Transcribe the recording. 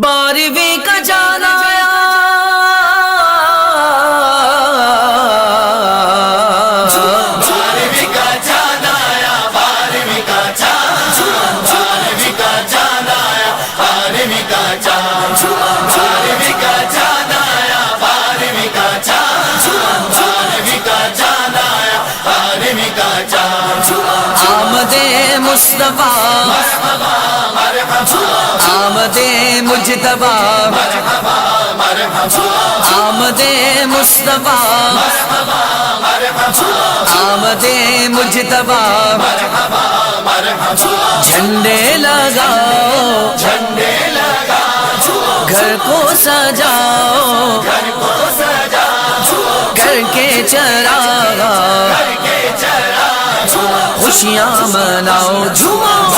12ویں کا جانا آیا، بارہویں کا جانا آیا، بارہویں کا چاند، بارہویں کا جانا آیا، بارہویں کا چاند، بارہویں کا جانا آیا، بارہویں کا چاند، بارہویں کا جانا آیا، بارہویں کا چاند۔ آمد مصطفیٰ مرحبا مرحبا آمد مجتبیٰ، مرحبا مرحبا آمد مصطفیٰ مرحبا مرحبا آمد مجتبیٰ، مرحبا مرحبا جھنڈے لگاؤ جھنڈے لگا گھر کو سجاؤ، گھر کو سجا گھر کے چراغاں گھر کے چراغ خوشیاں مناؤ، جھومو